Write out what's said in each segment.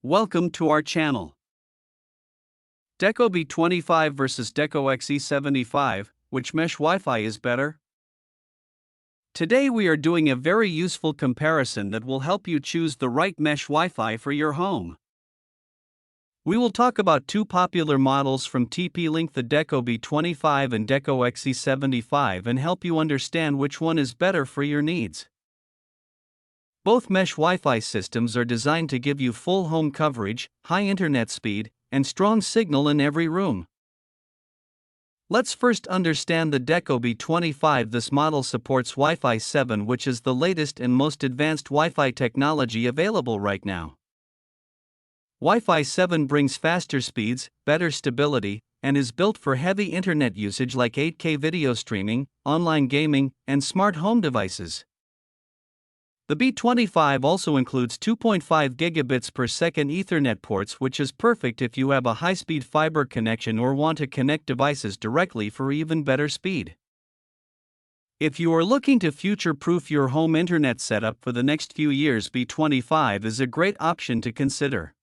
Welcome to our channel. Deco B25 versus Deco XE75, which mesh Wi-Fi is better? Today we are doing a very useful comparison that will help you choose the right mesh Wi-Fi for your home. We will talk about two popular models from TP-Link, the Deco B25 and Deco XE75, and help you understand which one is better for your needs. Both mesh Wi-Fi systems are designed to give you full home coverage, high internet speed, and strong signal in every room. Let's first understand the Deco B25. This model supports Wi-Fi 7, which is the latest and most advanced Wi-Fi technology available right now. Wi-Fi 7 brings faster speeds, better stability, and is built for heavy internet usage like 8K video streaming, online gaming, and smart home devices. The B25 also includes 2.5 gigabits per second Ethernet ports, which is perfect if you have a high-speed fiber connection or want to connect devices directly for even better speed. If you are looking to future-proof your home internet setup for the next few years, B25 is a great option to consider.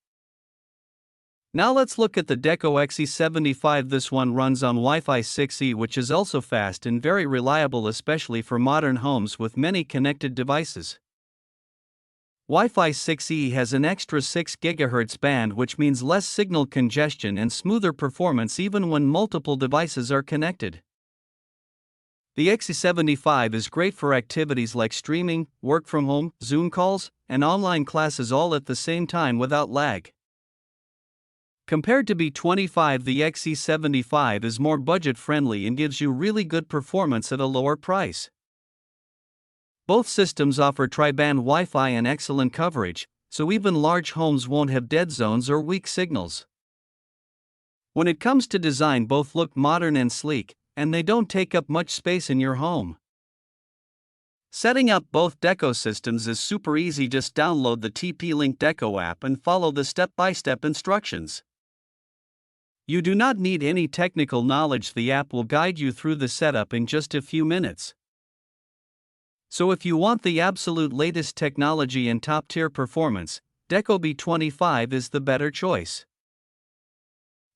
Now let's look at the Deco XE75. This one runs on Wi-Fi 6E, which is also fast and very reliable, especially for modern homes with many connected devices. Wi-Fi 6E has an extra 6 GHz band, which means less signal congestion and smoother performance even when multiple devices are connected. The XE75 is great for activities like streaming, work from home, Zoom calls, and online classes all at the same time without lag. Compared to B25, the XE75 is more budget-friendly and gives you really good performance at a lower price. Both systems offer tri-band Wi-Fi and excellent coverage, so even large homes won't have dead zones or weak signals. When it comes to design, both look modern and sleek, and they don't take up much space in your home. Setting up both Deco systems is super easy. Just download the TP-Link Deco app and follow the step-by-step instructions. You do not need any technical knowledge. The app will guide you through the setup in just a few minutes. So if you want the absolute latest technology and top-tier performance, Deco B25 is the better choice.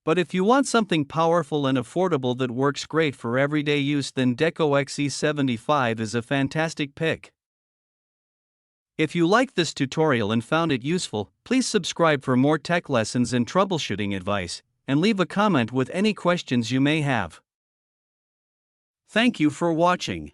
But if you want something powerful and affordable that works great for everyday use, then Deco XE75 is a fantastic pick. If you liked this tutorial and found it useful, please subscribe for more tech lessons and troubleshooting advice, and leave a comment with any questions you may have. Thank you for watching.